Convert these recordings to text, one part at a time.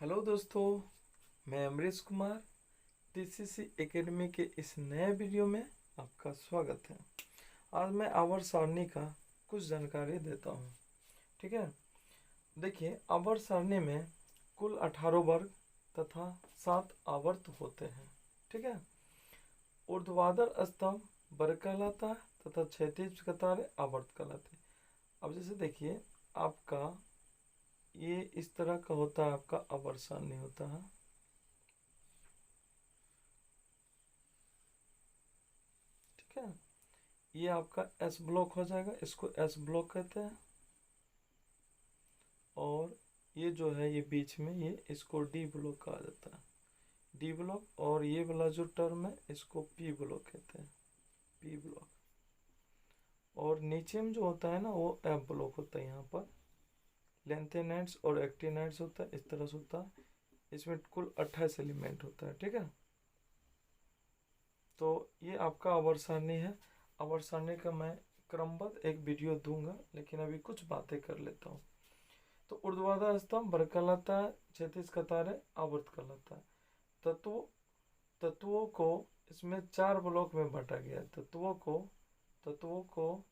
Hello दोस्तों, मैं Amrish Kumar TCC academy के इस नए वीडियो में आपका स्वागत है। आज मैं आवर्त सारणी का कुछ जानकारी देता हूँ। ठीक है, देखिए आवर्त सारणी में कुल 18 वर्ग तथा 7 आवर्त होते हैं। ठीक है, ऊर्ध्वाधर स्तंभ वर्ग कहलाता है तथा क्षैतिज कतारें आवर्त कहलाते हैं। अब जैसे देखिए आपका ये इस तरह का होता है, आपका आवर्त सारणी होता है। ठीक है, ये आपका एस ब्लॉक हो जाएगा, इसको एस ब्लॉक कहते हैं। और ये जो है ये बीच में ये इसको डी ब्लॉक कहा जाता है, डी ब्लॉक। और ये वाला जो टर्म है इसको पी ब्लॉक कहते हैं, पी ब्लॉक। और नीचे में जो होता है ना वो एफ ब्लॉक होता है। यहाँ पर लेंथेनाइड्स और एक्टिनाइड्स होता है, इस तरह से होता है। इसमें कुल 28 एलिमेंट होता है। ठीक है, तो ये आपका आवर्त सारणी है। आवर्त सारणी का मैं क्रमबद्ध एक वीडियो दूंगा, लेकिन अभी कुछ बातें कर लेता हूँ। तो ऊर्ध्वाधर स्तंभ वर्ग कहलाता है, क्षैतिज कतारें आवर्त कहलाता है। तत्वों को इसमें 4 ब्लॉक में बांटा गया है। तत्वों को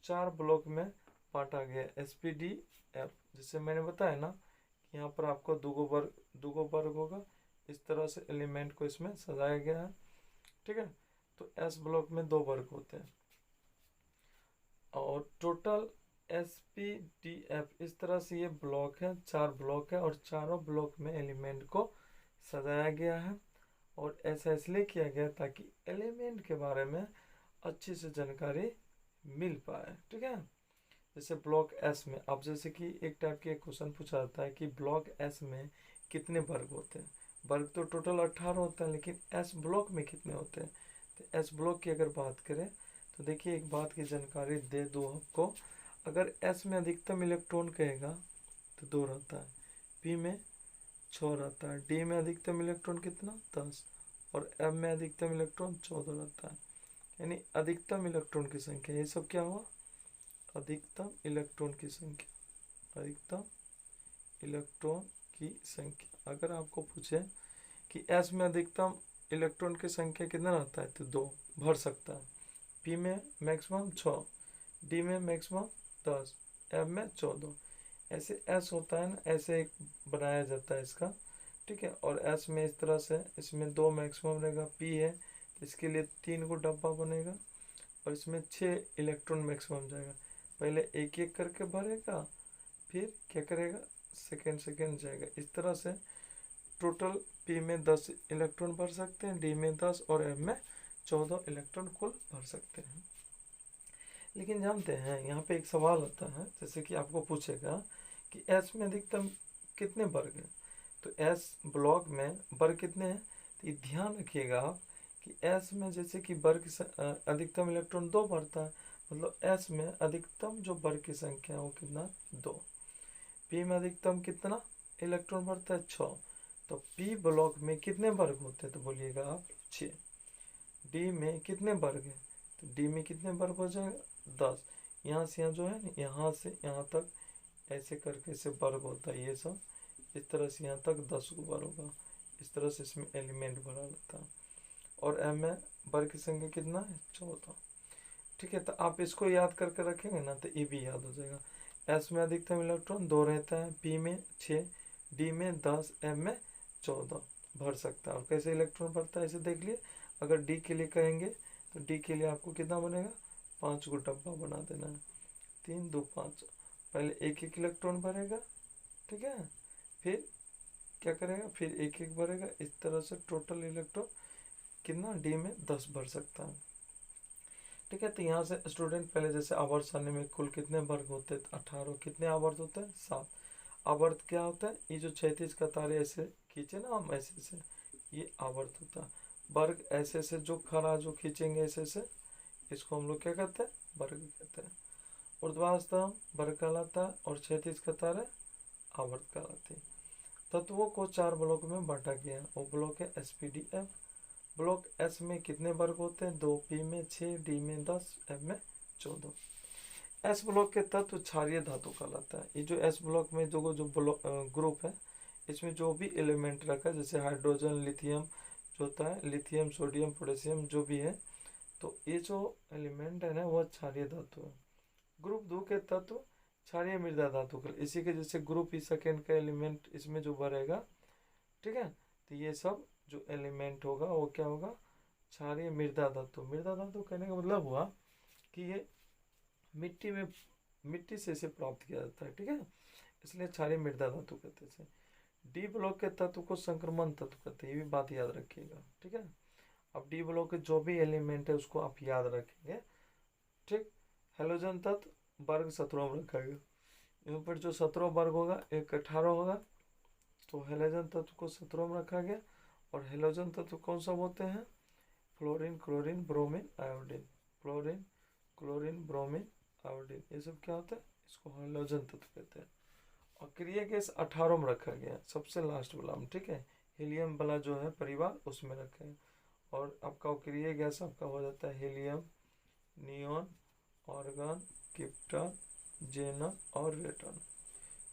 4 ब्लॉक में बांटा गया है, SPDF। जिससे मैंने बताया ना कि यहाँ पर आपको दुगो वर्ग होगा। इस तरह से एलिमेंट को इसमें सजाया गया है। ठीक है, तो एस ब्लॉक में 2 वर्ग होते हैं और टोटल SPDF इस तरह से ये ब्लॉक है, 4 ब्लॉक है और चारों ब्लॉक में एलिमेंट को सजाया गया है। और ऐसा इसलिए किया गया ताकि एलिमेंट के बारे में अच्छी से जानकारी मिल पाए। ठीक है, जैसे ब्लॉक एस में अब जैसे कि एक टाइप के क्वेश्चन पूछा जाता है कि ब्लॉक एस में कितने वर्ग होते हैं। वर्ग तो टोटल 18 होता है, लेकिन एस ब्लॉक में कितने होते हैं। तो एस ब्लॉक की अगर बात करें तो देखिए एक बात की जानकारी दे दो आपको। अगर एस में अधिकतम इलेक्ट्रॉन कहेगा तो 2 रहता है, पी में 6 रहता है, डी में अधिकतम इलेक्ट्रॉन कितना 10 और एम में अधिकतम इलेक्ट्रॉन 14 रहता है। यानी अधिकतम इलेक्ट्रॉन की संख्या, ये सब क्या हुआ, अधिकतम इलेक्ट्रॉन की संख्या, अधिकतम इलेक्ट्रॉन की संख्या। अगर आपको पूछे कि एस में अधिकतम इलेक्ट्रॉन की संख्या कितना रहता है तो 2 भर सकता है, पी में मैक्सिमम 6, डी में मैक्सिमम 10, एफ में 14। ऐसे एस होता है ना, ऐसे एक बनाया जाता है इसका। ठीक है, और एस में इस तरह से इसमें 2 मैक्सिमम रहेगा, पी है तो इसके लिए 3 को डब्बा बनेगा और इसमें 6 इलेक्ट्रॉन मैक्सिमम जाएगा। पहले एक एक करके भरेगा, फिर क्या करेगा, सेकेंड जाएगा। इस तरह से टोटल पी में 10 इलेक्ट्रॉन भर सकते हैं, डी में 10 और एफ में 14 इलेक्ट्रॉन कुल भर सकते हैं। लेकिन जानते हैं यहाँ पे एक सवाल आता है, जैसे कि आपको पूछेगा कि एस में अधिकतम कितने वर्ग हैं। तो एस ब्लॉक में वर्ग कितने हैं, तो ये ध्यान रखिएगा आप कि एस में जैसे कि वर्ग अधिकतम इलेक्ट्रॉन 2 भरता है, मतलब एस में अधिकतम जो वर्ग की संख्या है वो कितना 2। पी में अधिकतम कितना इलेक्ट्रॉन भरता है 6। तो पी ब्लॉक में कितने वर्ग होते हैं तो बोलिएगा आप 6। डी में कितने वर्ग है, तो डी में कितने वर्ग हो जाएगा 10। यहाँ से यहाँ जो है ना, यहाँ से यहाँ तक ऐसे करके से वर्ग होता है ये सब। इस तरह से यहाँ तक 10 को वर्ग होगा। इस तरह से इसमें एलिमेंट भरा रहता है। और एम में वर्ग की संख्या कितना है 14। ठीक है, तो आप इसको याद करके रखेंगे ना तो ये भी याद हो जाएगा। एस में अधिकतम इलेक्ट्रॉन 2 रहता है, पी में 6, डी में 10, एम में 14 भर सकता है। और कैसे इलेक्ट्रॉन भरता है इसे देख लिए। अगर डी के लिए कहेंगे तो डी के लिए आपको कितना बनेगा, 5 को डब्बा बना देना है, 3 2 5। पहले एक एक इलेक्ट्रॉन भरेगा, ठीक है, फिर क्या करेगा, फिर एक एक भरेगा। इस तरह से टोटल इलेक्ट्रॉन कितना डी में 10 भर सकता है। ठीक है, तो यहाँ से स्टूडेंट पहले जैसे आवर्त सारणी में कुल कितने वर्ग होते हैं, 18। कितने आवर्त होते हैं 7। आवर्त क्या होता है, ये जो क्षैतिज कतारें ऐसे खींचे ना हम ऐसे से, ये आवर्त होता है। वर्ग ऐसे से जो खड़ा जो खींचेंगे ऐसे से, इसको हम लोग क्या कहते हैं, वर्ग कहते हैं। ऊर्ध्वाधर स्तंभ वर्ग कहलाता है और क्षैतिज कतारें आवर्त कहलाती है। तत्वों को 4 ब्लॉक में बांटा गया है, वो ब्लॉक है SPDF। ब्लॉक एस में कितने वर्ग होते हैं 2, पी में 6, डी में 10, एफ में 14। एस ब्लॉक के तत्व क्षारीय धातु कहलाता है। ये जो एस ब्लॉक में जो ग्रुप है इसमें जो भी एलिमेंट रखा, जैसे हाइड्रोजन, लिथियम जो होता है, लिथियम, सोडियम, पोटेशियम जो भी है, तो ये जो एलिमेंट है ना वो क्षारीय धातु है। ग्रुप 2 के तत्व क्षारीय मृदा धातु के, इसी के जैसे ग्रुप ई सेकेंड का एलिमेंट इसमें जो भरेगा, ठीक है, तो ये सब जो एलिमेंट होगा वो क्या होगा, क्षारीय मृदा धातु। मृदा धातु कहने का मतलब हुआ कि ये मिट्टी से इसे प्राप्त किया जाता है, ठीक है, इसलिए क्षारीय मृदा धातु कहते हैं। डी ब्लॉक के तत्व को संक्रमण तत्व कहते हैं, ये भी बात याद रखिएगा, ठीक है। अब डी ब्लॉक के जो भी एलिमेंट है उसको आप याद रखेंगे, ठीक। हेलोजन तत्व वर्ग 17 में रखा गया, यहाँ पर जो 17 वर्ग होगा एक 18 होगा, तो हेलोजन तत्व को 17 में रखा गया। और हेलोजन तत्व कौन सा होते हैं, fluorine, chlorine, bromine, iodine, fluorine, chlorine, bromine, iodine, ये सब क्या होता है, इसको हेलोजन तत्व कहते हैं। और क्रिया गैस 18 में रखा गया, सबसे लास्ट वाला में, ठीक है, हीलियम वाला जो है परिवार उसमें रखा है। और आपका क्रिया गैस आपका हो जाता है हीलियम, नियॉन, ऑर्गन, क्रिप्टन, जेनन और रेटन।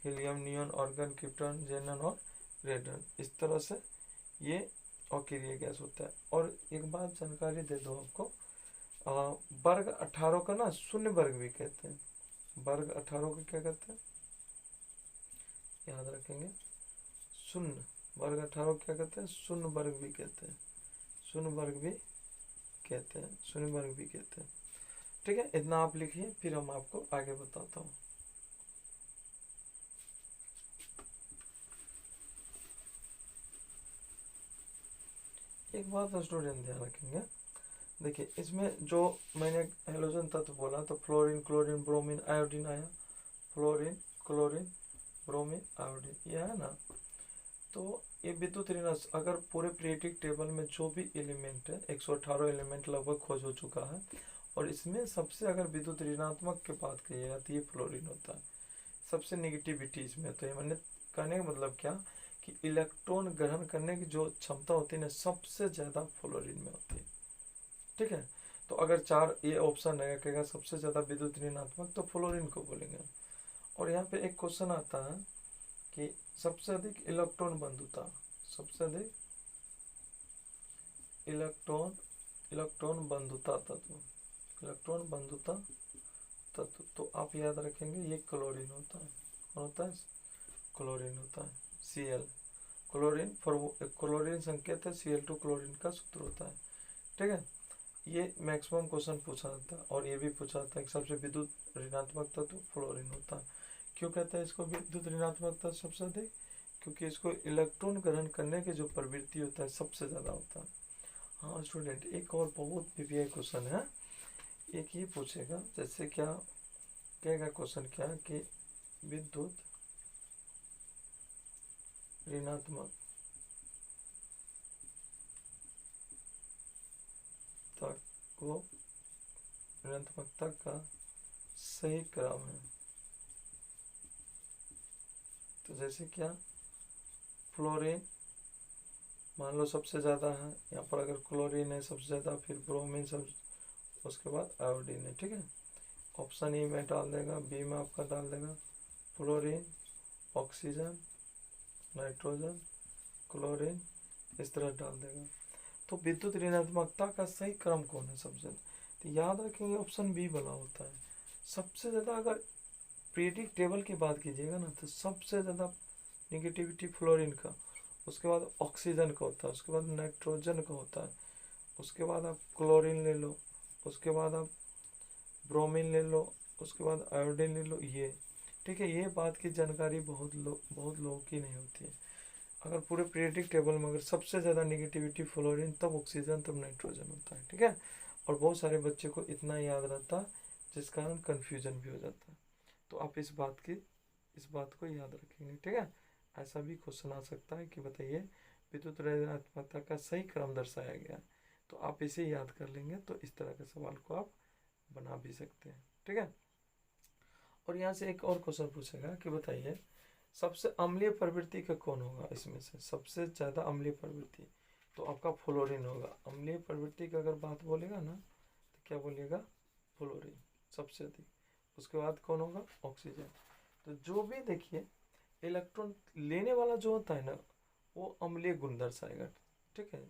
हीलियम, नियॉन, ऑर्गन, क्रिप्टन, जेनन और रेटन, इस तरह से ये अक्रिय गैस होता है। और एक बात जानकारी दे दो आपको, वर्ग 18 का ना शून्य वर्ग भी कहते हैं, वर्ग 18 को क्या कहते हैं, याद रखेंगे, शून्य वर्ग 18 क्या कहते हैं, शून्य वर्ग भी कहते हैं, शून्य वर्ग भी कहते हैं, शून्य वर्ग भी कहते हैं, ठीक है। इतना आप लिखिए, फिर हम आपको आगे बताता हूँ। एक बात स्टूडेंट ध्यान रखेंगे, देखिए इसमें जो मैंने हेलोजन तत्व बोला, तो फ्लोरीन, क्लोरीन, ब्रोमीन, आयोडीन आया, फ्लोरीन, क्लोरीन, ब्रोमीन, आयोडीन, ये है ना। तो ये विद्युत ऋण, अगर पूरे पीरियोडिक टेबल में जो भी एलिमेंट है 118 एलिमेंट लगभग खोज हो चुका है, और इसमें सबसे अगर विद्युत ऋणात्मक की बात की जाती है, ये फ्लोरीन होता है, सबसे निगेटिविटी इसमें। तो ये मैंने कहने का मतलब क्या कि इलेक्ट्रॉन ग्रहण करने की जो क्षमता होती है ना, सबसे ज़्यादा फ्लोरीन में होती है, ठीक है। तो अगर चार ये ऑप्शन रहेगा सबसे ज़्यादा विद्युत ऋणात्मक, तो फ्लोरीन को बोलेंगे। और यहाँ पे एक क्वेश्चन आता है कि सबसे अधिक इलेक्ट्रॉन बंधुता, सबसे अधिक इलेक्ट्रॉन बंधुता तत्व, इलेक्ट्रॉन बंधुता तत्व, तो आप याद रखेंगे ये क्लोरीन होता है। कौन होता है, क्लोरीन होता है, Cl, क्लोरीन, क्लोरीन संकेत है, Cl2 क्लोरीन का सूत्र होता है, ठीक है। ये मैक्सिमम क्वेश्चन पूछा जाता है, और ये भी पूछा जाता है कि सबसे विद्युत ऋणात्मक तत्व फ्लोरीन होता है। क्यों कहते हैं इसको विद्युत ऋणात्मक तत्व सबसे अधिक, क्योंकि इसको इलेक्ट्रॉन ग्रहण करने की जो प्रवृत्ति होता है सबसे ज़्यादा होता है। हाँ स्टूडेंट, एक और बहुत पीपीआई क्वेश्चन है, एक ये पूछेगा, जैसे क्या कहेगा क्वेश्चन, क्या कि विद्युत ऋणात्मक को ऋणात्मकता का सही क्रम है। तो जैसे क्या, फ्लोरीन मान लो सबसे ज़्यादा है, यहाँ पर अगर क्लोरीन है सबसे ज़्यादा, फिर ब्रोमीन सब, उसके बाद आयोडीन है, ठीक है। ऑप्शन ई में डाल देगा, बी में आपका डाल देगा फ्लोरीन, ऑक्सीजन, नाइट्रोजन, क्लोरीन, इस तरह डाल देगा। तो विद्युत ऋणात्मकता का सही क्रम कौन है सबसे, तो याद रखेंगे ऑप्शन बी वाला होता है सबसे ज़्यादा। अगर पीरियोडिक टेबल की बात कीजिएगा ना, तो सबसे ज़्यादा निगेटिविटी फ्लोरीन का, उसके बाद ऑक्सीजन का होता है, उसके बाद नाइट्रोजन का होता है, उसके बाद आप क्लोरीन ले लो, उसके बाद आप ब्रोमीन ले लो, उसके बाद आयोडीन ले लो, ये ठीक है। ये बात की जानकारी बहुत लोगों की नहीं होती है। अगर पूरे पीरियोडिक टेबल में अगर सबसे ज़्यादा निगेटिविटी फ्लोरीन, तब ऑक्सीजन, तब नाइट्रोजन होता है, ठीक है। और बहुत सारे बच्चे को इतना याद रहता है, जिस कारण कन्फ्यूजन भी हो जाता है। तो आप इस बात को याद रखेंगे, ठीक है। ऐसा भी क्वेश्चन आ सकता है कि बताइए विद्युत ऋणात्मकता का सही क्रम दर्शाया गया है, तो आप इसे याद कर लेंगे, तो इस तरह के सवाल को आप बना भी सकते हैं, ठीक है। और यहाँ से एक और क्वेश्चन पूछेगा कि बताइए सबसे अम्लीय प्रवृत्ति का कौन होगा, इसमें से सबसे ज़्यादा अम्लीय प्रवृत्ति, तो आपका फ्लोरीन होगा। अम्लीय प्रवृत्ति की अगर बात बोलेगा ना, तो क्या बोलिएगा, फ्लोरीन सबसे अधिक। उसके बाद कौन होगा, ऑक्सीजन। तो जो भी देखिए इलेक्ट्रॉन लेने वाला जो होता है ना, वो अम्लीय गुण दर्शाएगा। ठीक है,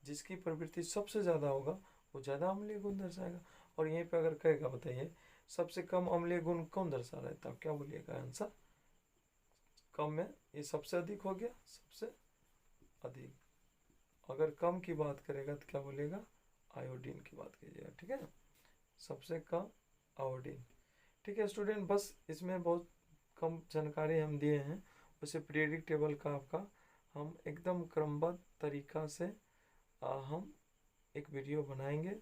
जिसकी प्रवृत्ति सबसे ज़्यादा होगा वो ज़्यादा अम्लीय गुण दर्शाएगा। और यहीं पे अगर कहेगा बताइए सबसे कम अम्लीय गुण कौन दर्शा रहा है, तो आप क्या बोलिएगा आंसर? कम में ये सबसे अधिक हो गया, सबसे अधिक। अगर कम की बात करेगा तो क्या बोलेगा? आयोडीन की बात कीजिएगा। ठीक है, सबसे कम आयोडीन। ठीक है स्टूडेंट, बस इसमें बहुत कम जानकारी हम दिए हैं। उसे पीरियडिक टेबल का आपका हम एकदम क्रमबद्ध तरीका से हम एक वीडियो बनाएंगे,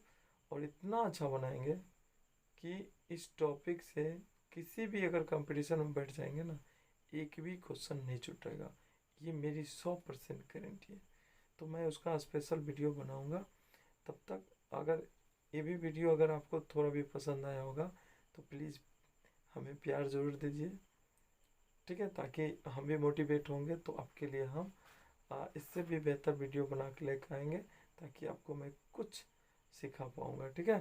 और इतना अच्छा बनाएंगे कि इस टॉपिक से किसी भी अगर कंपटीशन में बैठ जाएंगे ना, एक भी क्वेश्चन नहीं छूटेगा, ये मेरी 100% गारंटी है। तो मैं उसका स्पेशल वीडियो बनाऊंगा। तब तक अगर ये भी वीडियो अगर आपको थोड़ा भी पसंद आया होगा तो प्लीज़ हमें प्यार ज़रूर दीजिए। ठीक है, ताकि हम भी मोटिवेट होंगे, तो आपके लिए हम इससे भी बेहतर वीडियो बना के लेकर आएंगे, ताकि आपको मैं कुछ सिखा पाऊँगा। ठीक है,